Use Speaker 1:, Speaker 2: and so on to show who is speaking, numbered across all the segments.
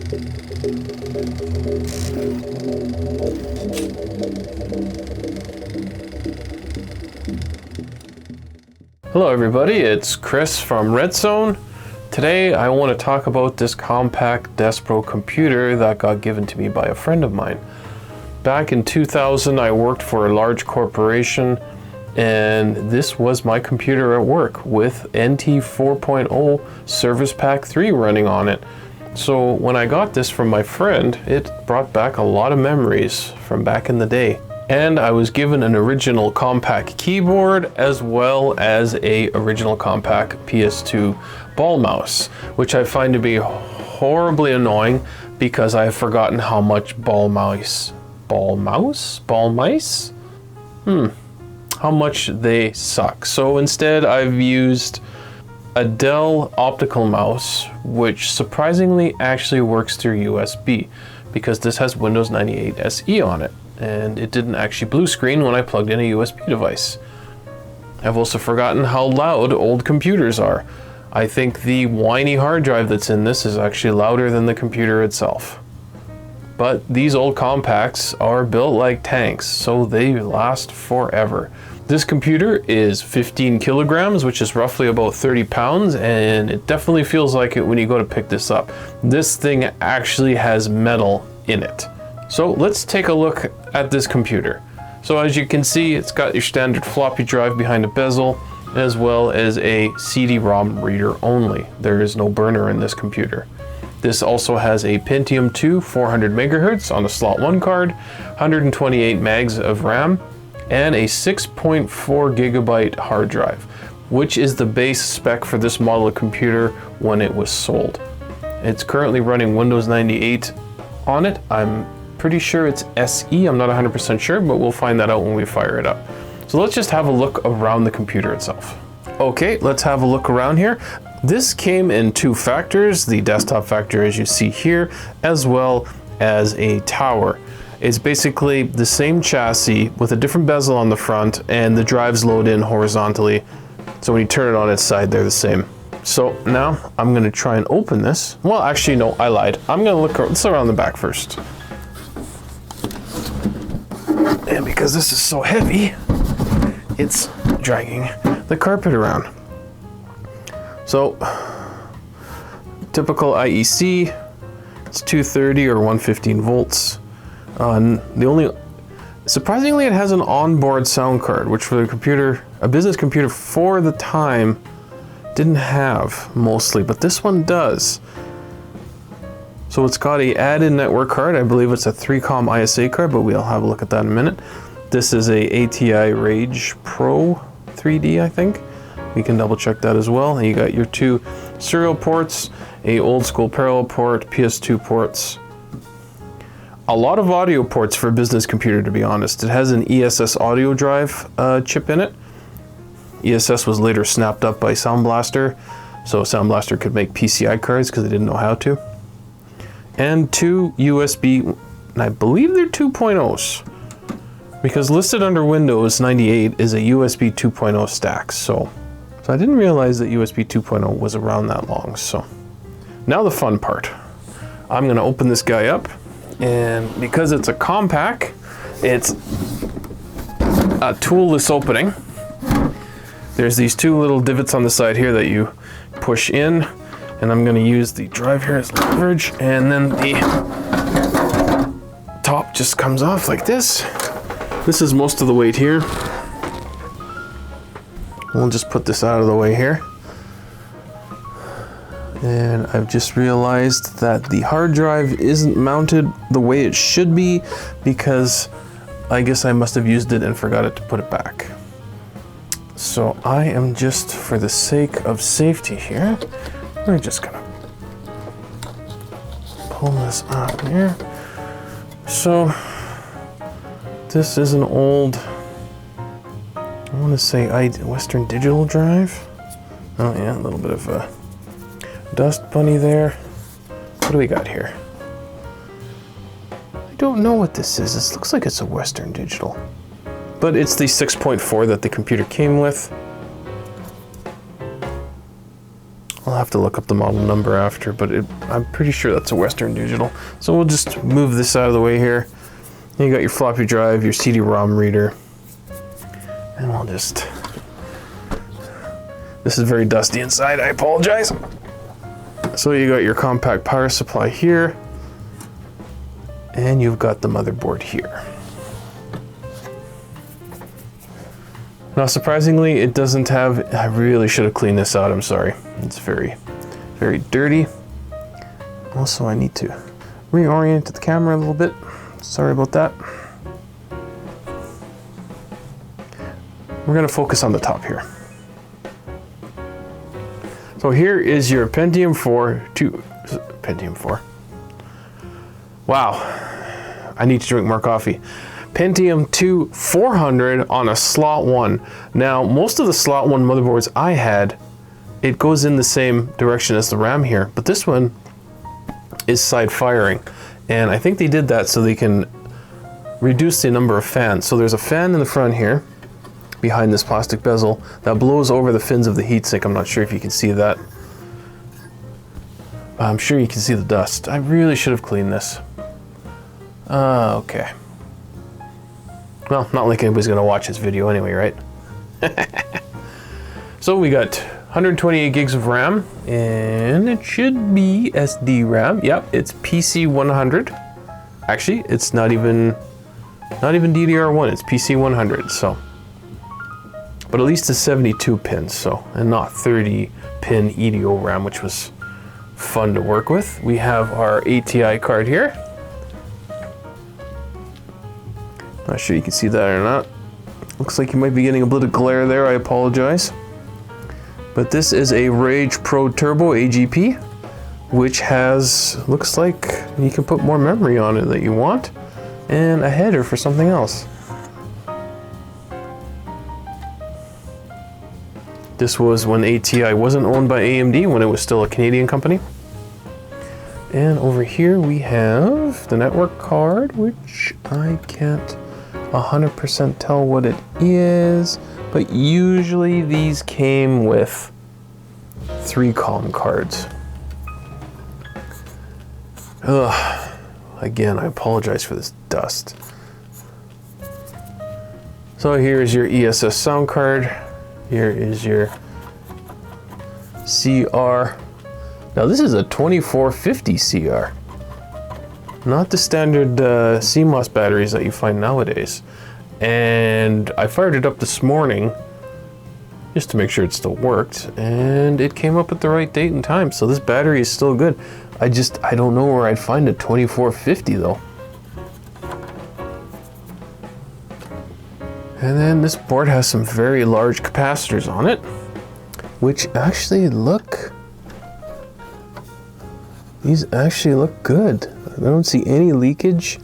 Speaker 1: Hello everybody, it's Chris from Redzone. Today I want to talk about this Compaq Deskpro computer that got given to me by a friend of mine. Back in 2000 I worked for a large corporation, and this was my computer at work with NT 4.0 Service Pack 3 running on it. So when I got this from my friend, it brought back a lot of memories from back in the day. And I was given an original Compaq keyboard as well as a original Compaq PS2 ball mouse, which I find to be horribly annoying because I have forgotten how much how much they suck. So instead I've used a Dell optical mouse, which surprisingly actually works through USB because this has Windows 98 SE on it. And it didn't actually blue screen when I plugged in a USB device. I've also forgotten how loud old computers are. I think the whiny hard drive that's in this is actually louder than the computer itself. But these old Compaqs are built like tanks, so they last forever. This computer is 15 kilograms, which is roughly about 30 pounds, and it definitely feels like it when you go to pick this up. This thing actually has metal in it. So let's take a look at this computer. So as you can see, it's got your standard floppy drive behind a bezel, as well as a CD-ROM reader only. There is no burner in this computer. This also has a Pentium 2 400 megahertz on a slot 1 card, 128 megs of RAM, and a 6.4 gigabyte hard drive, which is the base spec for this model of computer when it was sold. It's currently running Windows 98 on it. I'm pretty sure it's SE, I'm not 100% sure, but we'll find that out when we fire it up. So let's just have a look around the computer itself. Okay, let's have a look around here. This came in two factors, the desktop factor as you see here, as well as a tower. It's basically the same chassis with a different bezel on the front, and the drives load in horizontally. So when you turn it on its side, they're the same. So now I'm gonna try and open this. Well, actually, no, I lied. I'm gonna let's around the back first. And because this is so heavy, it's dragging the carpet around. So, typical IEC, it's 230 or 115 volts. Surprisingly, it has an onboard sound card, which for the computer, a business computer for the time, didn't have mostly, but this one does. So it's got a add-in network card. I believe it's a 3Com ISA card, but we'll have a look at that in a minute. This is a ATI Rage Pro 3D, I think. We can double check that as well. And you got your two serial ports, a old school parallel port, PS2 ports. A lot of audio ports for a business computer, to be honest. It has an ESS audio drive chip in it. ESS was later snapped up by Sound Blaster, so Sound Blaster could make PCI cards because they didn't know how to. And two USB, and I believe they're 2.0s, because listed under Windows 98 is a USB 2.0 stack. So I didn't realize that USB 2.0 was around that long. So now the fun part. I'm gonna open this guy up, and because it's a Compaq, it's a toolless opening. There's these two little divots on the side here that you push in, and I'm gonna use the drive here as leverage, and then the top just comes off like this. This is most of the weight here. We'll just put this out of the way here. And I've just realized that the hard drive isn't mounted the way it should be, because I guess I must have used it and forgot it to put it back. So I am just, for the sake of safety here, we're just gonna pull this out here. So this is an old, I want to say Western Digital drive. Oh yeah, a little bit of a dust bunny there. What do we got here? I don't know what this is. This looks like it's a Western Digital, but it's the 6.4 that the computer came with. I'll have to look up the model number after, but I'm pretty sure that's a Western Digital. So we'll just move this out of the way here. You got your floppy drive, your CD-ROM reader, and we'll just... This is very dusty inside, I apologize. So you got your Compaq power supply here, and you've got the motherboard here. Now surprisingly, it doesn't have, I really should have cleaned this out, I'm sorry. It's very, very dirty. Also, I need to reorient the camera a little bit. Sorry about that. We're gonna focus on the top here. So here is your Pentium 4 Pentium 4. Wow, I need to drink more coffee. Pentium 2 400 on a slot 1. Now, most of the slot 1 motherboards I had, it goes in the same direction as the RAM here, but this one is side firing. And I think they did that so they can reduce the number of fans. So there's a fan in the front here, behind this plastic bezel, that blows over the fins of the heatsink. I'm not sure if you can see that. I'm sure you can see the dust. I really should have cleaned this. Okay. Well, not like anybody's gonna watch this video anyway, right? So we got 128 gigs of RAM, and it should be SD RAM. Yep, it's PC 100. Actually, it's not even DDR1, it's PC 100, so. But at least it's 72 pins, so, and not 30 pin EDO RAM, which was fun to work with. We have our ATI card here. Not sure you can see that or not. Looks like you might be getting a bit of glare there, I apologize. But this is a Rage Pro Turbo AGP, which has, looks like you can put more memory on it that you want, and a header for something else. This was when ATI wasn't owned by AMD, when it was still a Canadian company. And over here we have the network card, which I can't 100% tell what it is, but usually these came with 3-column cards. Ugh. Again, I apologize for this dust. So here's your ESS sound card. Here is your CR. Now this is a 2450 CR. Not the standard CMOS batteries that you find nowadays. And I fired it up this morning just to make sure it still worked, and it came up at the right date and time. So this battery is still good. I don't know where I'd find a 2450 though. And then this board has some very large capacitors on it, which actually these actually look good. I don't see any leakage.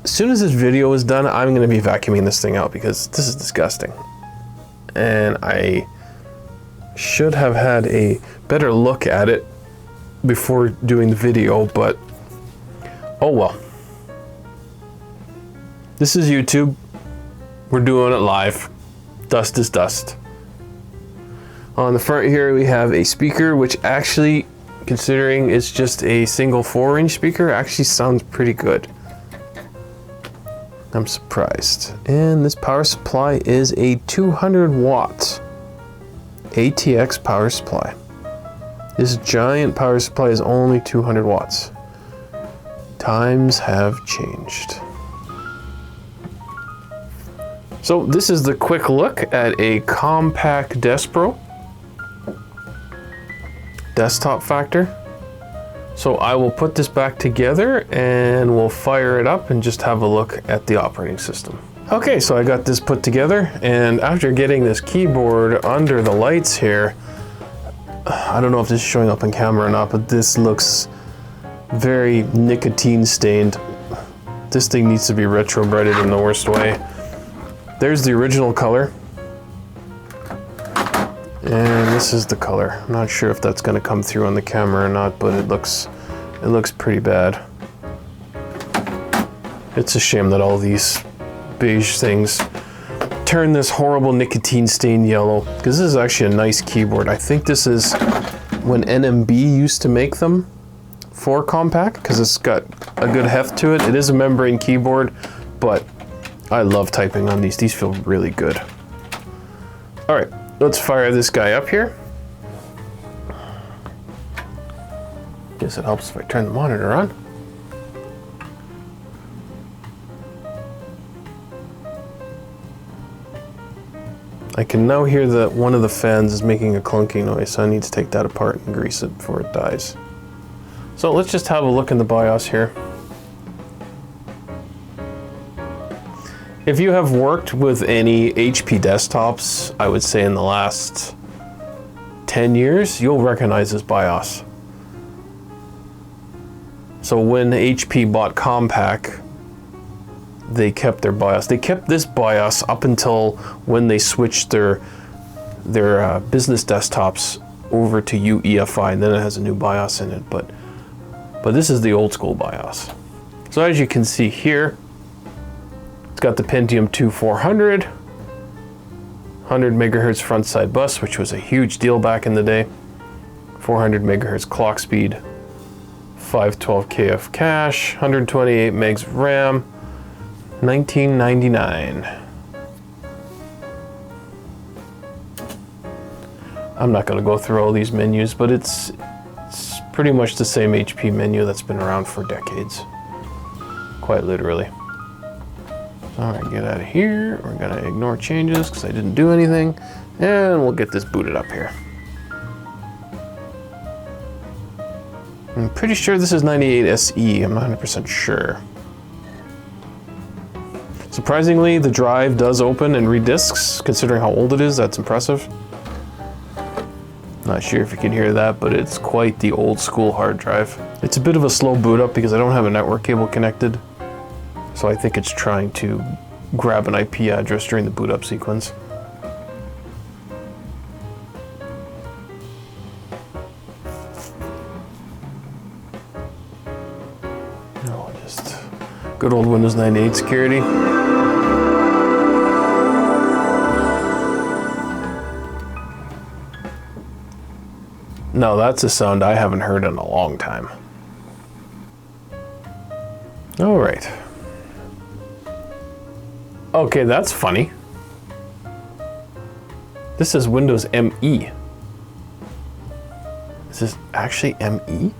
Speaker 1: As soon as this video is done, I'm gonna be vacuuming this thing out because this is disgusting. And I should have had a better look at it before doing the video, but oh well. This is YouTube. We're doing it live. Dust is dust. On the front here we have a speaker, which actually, considering it's just a single 4-inch speaker, actually sounds pretty good. I'm surprised. And this power supply is a 200 watt ATX power supply. This giant power supply is only 200 watts. Times have changed. So this is the quick look at a Compaq Deskpro desktop factor. So I will put this back together and we'll fire it up and just have a look at the operating system. Okay, so I got this put together, and after getting this keyboard under the lights here, I don't know if this is showing up on camera or not, but this looks very nicotine stained. This thing needs to be retro-breaded in the worst way. There's the original color. And this is the color. I'm not sure if that's gonna come through on the camera or not, but it looks pretty bad. It's a shame that all these beige things turn this horrible nicotine stained yellow, because this is actually a nice keyboard. I think this is when NMB used to make them for Compaq, because it's got a good heft to it. It is a membrane keyboard, but I love typing on these. These feel really good. All right, let's fire this guy up here. Guess it helps if I turn the monitor on. I can now hear that one of the fans is making a clunking noise, so I need to take that apart and grease it before it dies. So let's just have a look in the BIOS here. If you have worked with any HP desktops, I would say in the last 10 years, you'll recognize this BIOS. So when HP bought Compaq, they kept their BIOS. They kept this BIOS up until when they switched their business desktops over to UEFI, and then it has a new BIOS in it. But this is the old school BIOS. So as you can see here, it's got the Pentium 2 400, 100 megahertz front side bus, which was a huge deal back in the day, 400 megahertz clock speed, 512K of cache, 128 megs RAM, $19.99. I'm not going to go through all these menus, but it's pretty much the same HP menu that's been around for decades, quite literally. All right, get out of here. We're going to ignore changes because I didn't do anything, and we'll get this booted up here. I'm pretty sure this is 98 SE. I'm not 100% sure. Surprisingly, the drive does open and read discs, considering how old it is. That's impressive. Not sure if you can hear that, but it's quite the old school hard drive. It's a bit of a slow boot up because I don't have a network cable connected. So I think it's trying to grab an IP address during the boot up sequence. No, just good old Windows 98 security. No, that's a sound I haven't heard in a long time. All right. Okay, that's funny. This is Windows ME. Is this actually ME?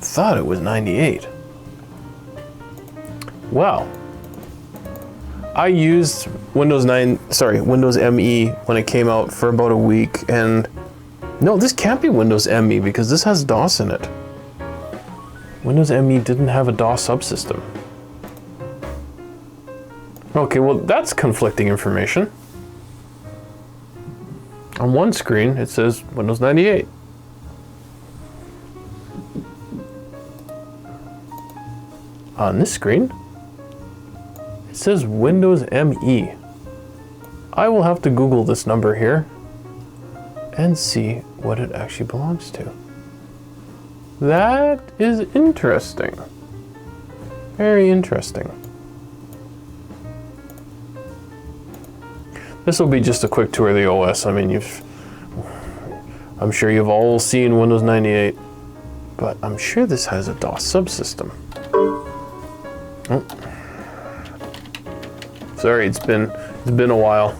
Speaker 1: Thought it was 98. Well, I used Windows ME when it came out for about a week, and no, this can't be Windows ME because this has DOS in it. Windows ME didn't have a DOS subsystem. Okay, well that's conflicting information. On one screen it says Windows 98. On this screen it says Windows ME. I will have to Google this number here and see what it actually belongs to. That is interesting. Very interesting. This will be just a quick tour of the OS. I mean, I'm sure you've all seen Windows 98, but I'm sure this has a DOS subsystem. Oh. Sorry, it's been a while.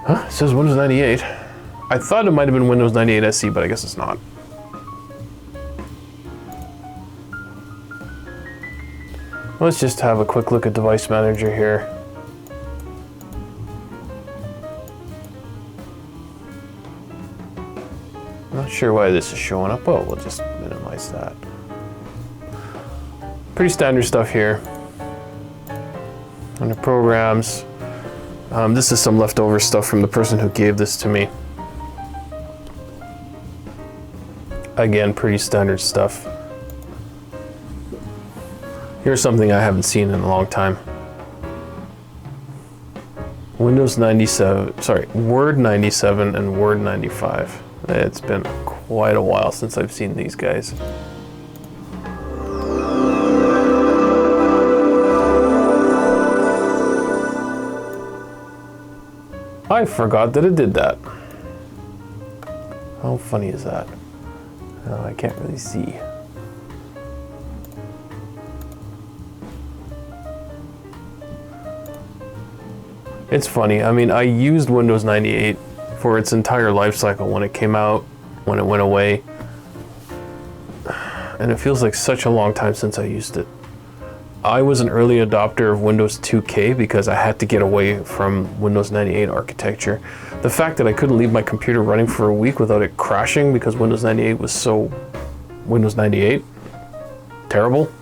Speaker 1: Huh? It says Windows 98. I thought it might have been Windows 98 SE, but I guess it's not. Let's just have a quick look at Device Manager here. Not sure why this is showing up. Oh, we'll just minimize that. Pretty standard stuff here. Under programs, this is some leftover stuff from the person who gave this to me. Again, pretty standard stuff. Here's something I haven't seen in a long time. Windows 97, sorry, Word 97 and Word 95. It's been quite a while since I've seen these guys. I forgot that it did that. How funny is that? Oh, I can't really see. It's funny. I mean, I used Windows 98 for its entire life cycle when it came out, when it went away. And it feels like such a long time since I used it. I was an early adopter of Windows 2K because I had to get away from Windows 98 architecture. The fact that I couldn't leave my computer running for a week without it crashing because Windows 98 was so Windows 98, terrible.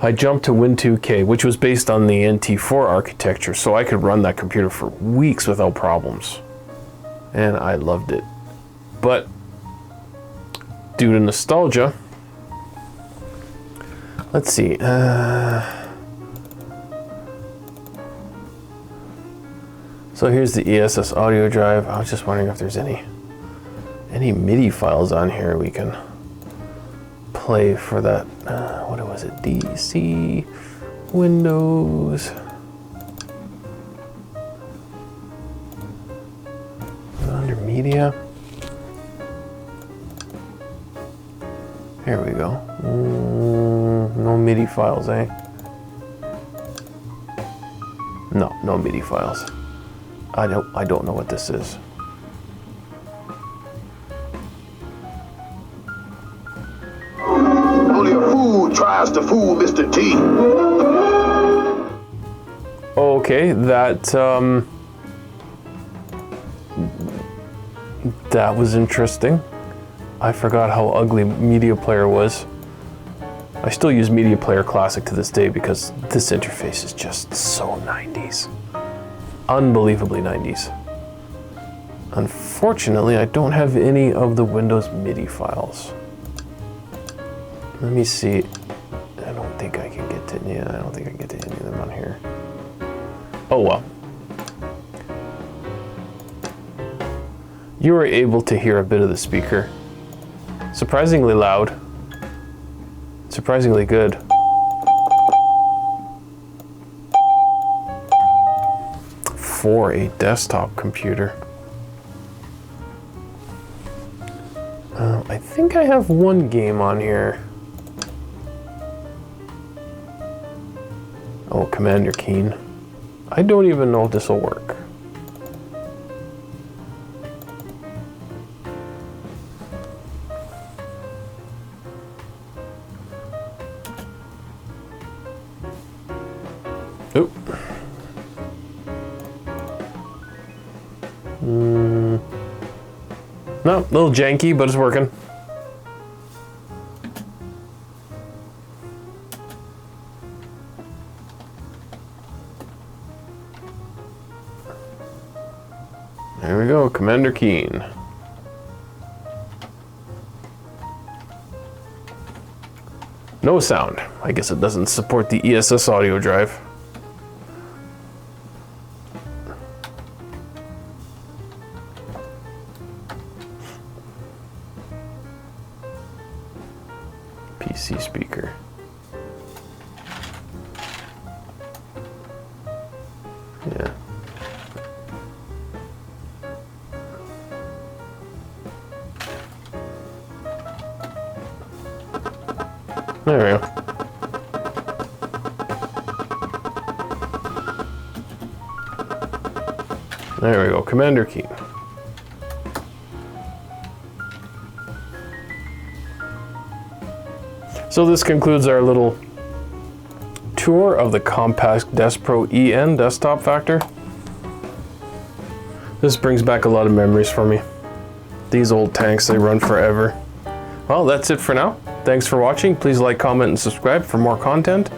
Speaker 1: I jumped to Win 2K, which was based on the NT4 architecture, so I could run that computer for weeks without problems. And I loved it. But due to nostalgia, let's see. So here's the ESS audio drive. I was just wondering if there's any MIDI files on here we can play for that. What was it? DC, Windows. Under media. Here we go. No MIDI files, eh? No MIDI files. I don't know what this is.
Speaker 2: Only a fool tries to fool Mr. T.
Speaker 1: Okay, that was interesting. I forgot how ugly Media Player was. I still use Media Player Classic to this day because this interface is just so 90s. Unbelievably 90s. Unfortunately, I don't have any of the Windows MIDI files. Let me see. I don't think I can get to, yeah, I don't think I can get to any of them on here. Oh well. You were able to hear a bit of the speaker. Surprisingly loud. Surprisingly good. For a desktop computer. I think I have one game on here. Oh, Commander Keen. I don't even know if this will work. Oop. No, a little janky, but it's working. There we go, Commander Keen. No sound. I guess it doesn't support the ESS audio drive. PC speaker. Yeah. There we go. There we go, Commander Keen. So this concludes our little tour of the Compaq Deskpro EN desktop factor. This brings back a lot of memories for me. These old tanks, they run forever. Well, that's it for now. Thanks for watching. Please like, comment, and subscribe for more content.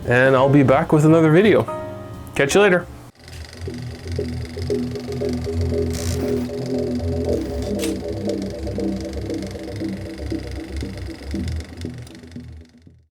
Speaker 1: And I'll be back with another video. Catch you later.